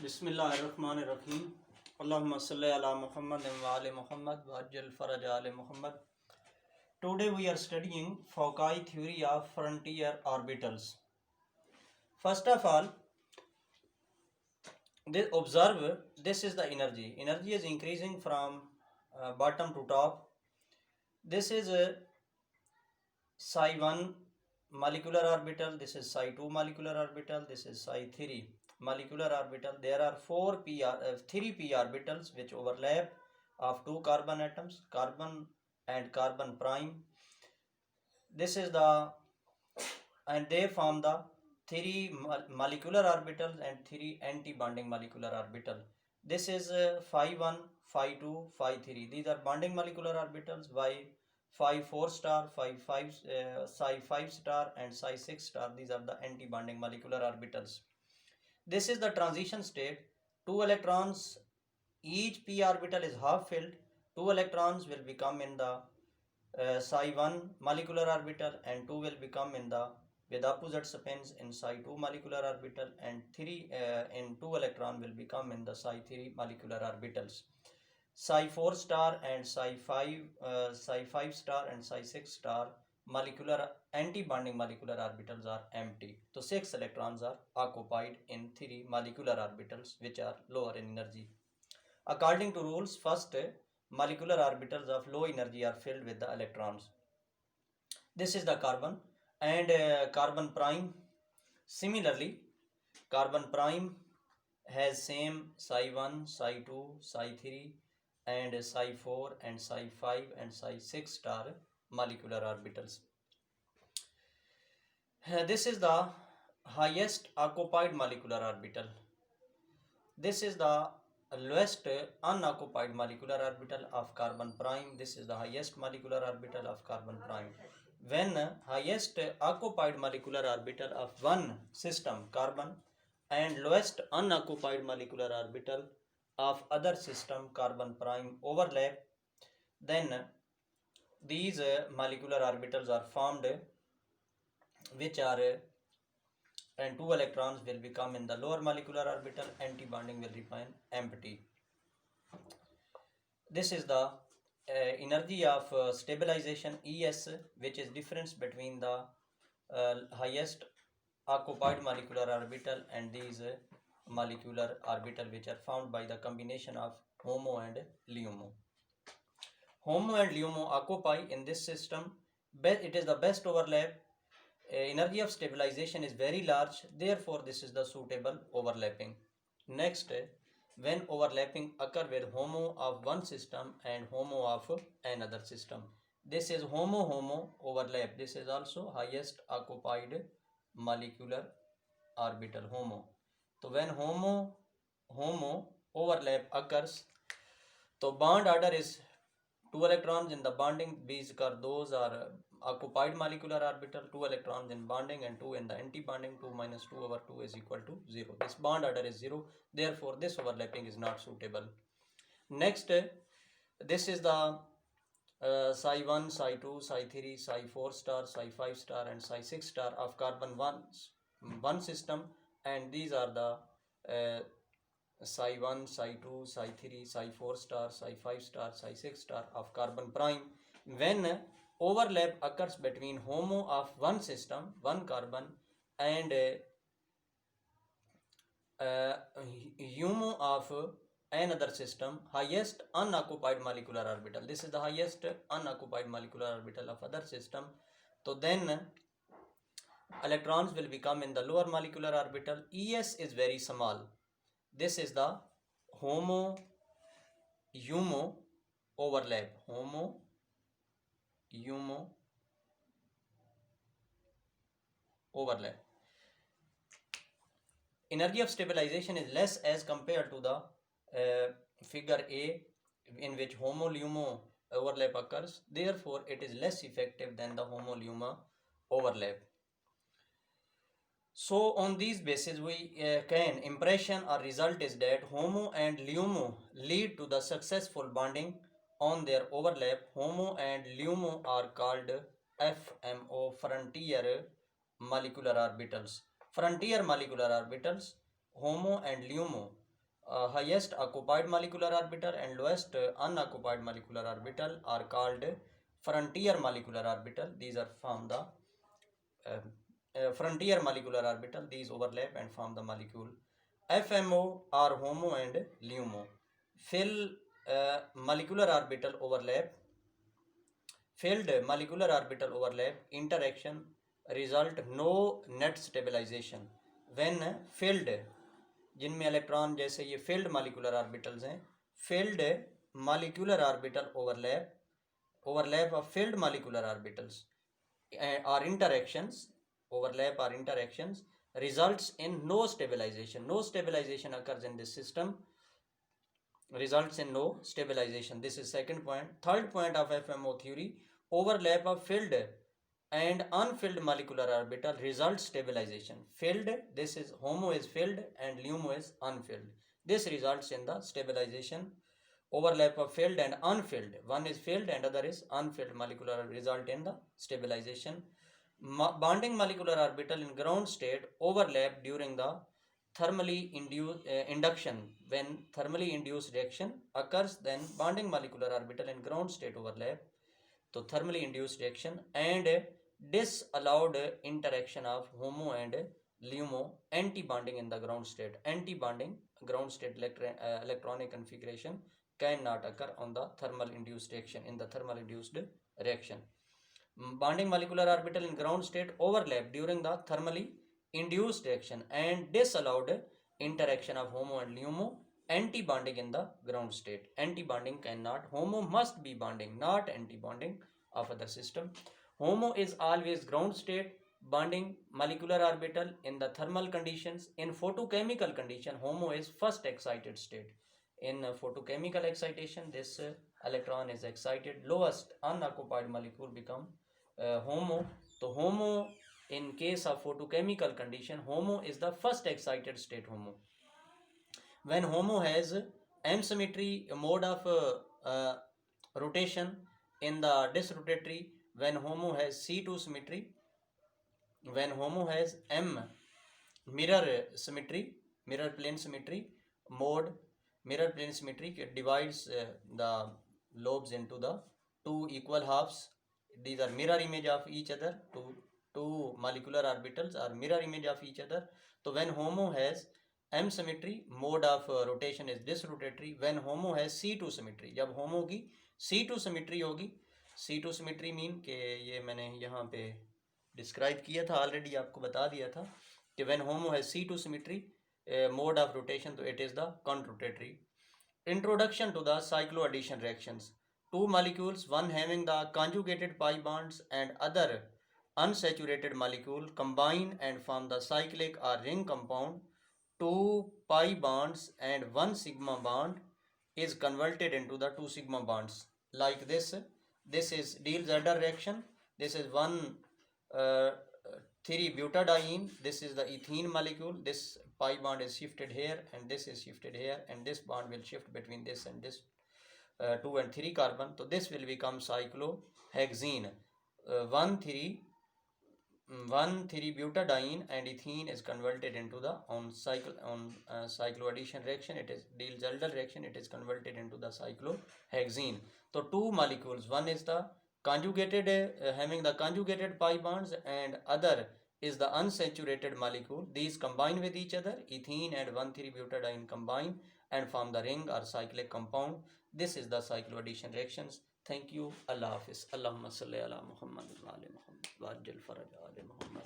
बिस्मिल्लाहिर्रहमानिर्रहीम अल्लाहुम्मा सल्ली अला मुहम्मद व आले मुहम्मद वअज्जल फरज आले Muhammad. Today we are studying Foucault theory of frontier orbitals. First of all, observe this is the energy. Energy is increasing from bottom to top. This is psi 1 molecular orbital, this is psi 2 molecular orbital, this is psi 3 molecular orbital. There are 3 p orbitals which overlap of 2 carbon atoms, carbon and carbon prime. This is and they form the 3 molecular orbitals and 3 anti-bonding molecular orbital. This is phi 1, phi 2, phi 3. These are bonding molecular orbitals. Why? Phi 4 star, psi 5 star and psi 6 star. These are the anti-bonding molecular orbitals. This is the transition state. 2 electrons, each p orbital is half filled. 2 electrons will become in the psi 1 molecular orbital and 2 will become in the with opposite spins in psi 2 molecular orbital, and 3 in 2 electron will become in the psi 3 molecular orbitals. Psi 4 star and psi 5 star and psi 6 star molecular anti-bonding molecular orbitals are empty. So 6 electrons are occupied in 3 molecular orbitals which are lower in energy. According to rules, first molecular orbitals of low energy are filled with the electrons. This is the carbon and carbon prime. Similarly, carbon prime has same psi 1, psi 2, psi 3 and psi 4 and psi 5 and psi 6 star molecular orbitals. This is the highest occupied molecular orbital. This is the lowest unoccupied molecular orbital of carbon prime. This is the highest molecular orbital of carbon prime. When highest occupied molecular orbital of one system, carbon, and lowest unoccupied molecular orbital of other system, carbon prime, overlap, then these molecular orbitals are formed, which are and 2 electrons will become in the lower molecular orbital, anti-bonding will remain empty. This is the energy of stabilization ES, which is difference between the highest occupied molecular orbital and these molecular orbital which are found by the combination of HOMO and LUMO. HOMO and LUMO occupy in this system, it is the best overlap. Energy of stabilization is very large, therefore this is the suitable overlapping. Next, when overlapping occur with HOMO of one system and HOMO of another system, this is HOMO overlap. This is also highest occupied molecular orbital, HOMO. So when HOMO overlap occurs, so bond order is 2 electrons in the bonding, those are occupied molecular orbital, 2 electrons in bonding and 2 in the anti-bonding. 2 minus 2 over 2 is equal to 0. This bond order is 0, therefore this overlapping is not suitable. Next, this is the psi 1, psi 2, psi 3, psi 4 star, psi 5 star and psi 6 star of carbon 1 system, and these are the psi 1, psi 2, psi 3, psi 4 star, psi 5 star, psi 6 star of carbon prime. When overlap occurs between HOMO of one system, one carbon, and HUMO of another system, highest unoccupied molecular orbital. This is the highest unoccupied molecular orbital of other system. So then electrons will become in the lower molecular orbital. ES is very small. This is the HOMO HUMO overlap. HOMO HUMO overlap. Energy of stabilization is less as compared to the figure A, in which HOMO LUMO overlap occurs. Therefore, it is less effective than the HOMO LUMO overlap. So on these basis we can impression or result is that HOMO and LUMO lead to the successful bonding on their overlap. HOMO and LUMO are called FMO, frontier molecular orbitals. Frontier molecular orbitals, HOMO and LUMO, highest occupied molecular orbital and lowest unoccupied molecular orbital are called frontier molecular orbital. These are from the frontier molecular orbital. These overlap and form the molecule. FMO are HOMO and LUMO. Fill molecular orbital overlap. Filled molecular orbital overlap interaction result no net stabilization. When filled, जिनमें electron जैसे ये field molecular orbitals हैं, field molecular orbital overlap of filled molecular orbitals or interactions results in no stabilization. No stabilization occurs in this system, results in no stabilization. This is second point. Third point of FMO theory, overlap of filled and unfilled molecular orbital results stabilization. Filled, this is HOMO is filled and LUMO is unfilled. This results in the stabilization. Overlap of filled and unfilled, one is filled and other is unfilled molecular result in the stabilization. Bonding molecular orbital in ground state overlap during the thermally induced induction. When thermally induced reaction occurs, then bonding molecular orbital in ground state overlap, so thermally induced reaction, and disallowed interaction of HOMO and LUMO, anti-bonding in the ground state. Anti-bonding ground state electronic configuration cannot occur on the thermal induced reaction, in the thermal induced reaction. Bonding molecular orbital in ground state overlap during the thermally induced reaction and disallowed interaction of HOMO and LUMO, anti-bonding in the ground state. Anti-bonding cannot, HOMO must be bonding, not anti-bonding of other system. HOMO is always ground state bonding molecular orbital in the thermal conditions. In photochemical condition, HOMO is first excited state. In photochemical excitation, this electron is excited. Lowest unoccupied molecule become HOMO. So HOMO, in case of photochemical condition, HOMO is the first excited state HOMO. When HOMO has M symmetry mode of rotation in the disrotatory, when HOMO has C2 symmetry, when HOMO has M mirror symmetry, mirror plane symmetry mode, mirror plane symmetry, it divides the lobes into the two equal halves. These are mirror image of each other. Two molecular orbitals are mirror image of each other. So when HOMO has M symmetry, mode of rotation is disrotatory. When HOMO has C2 symmetry, जब HOMO की C2 symmetry होगी, C2 symmetry mean कि ये मैंने यहाँ पे describe किया था ऑलरेडी, आपको बता दिया था कि when HOMO has C2 symmetry mode of rotation, so it is the controtatory. Introduction to the cycloaddition reactions. Two molecules, one having the conjugated pi bonds and other unsaturated molecule, combine and form the cyclic or ring compound. Two pi bonds and one sigma bond is converted into the two sigma bonds like this. This is Diels-Alder reaction. This is 1,3-butadiene. This is the ethene molecule. This pi bond is shifted here and this is shifted here, and this bond will shift between this and this 2 and 3 carbon. So this will become cyclohexene. 1,3-butadiene and ethene is converted into the cycloaddition reaction. It is Diels-Alder reaction. It is converted into the cyclohexene. So two molecules, one is the conjugated having the conjugated pi bonds and other is the unsaturated molecule. These combine with each other. Ethene and 1,3-butadiene combine and form the ring or cyclic compound. This is the cycloaddition reactions. Thank you. Allah Hafiz. Allahumma salli ala Muhammad wa ali Muhammad wa ajil faraj ala Muhammad.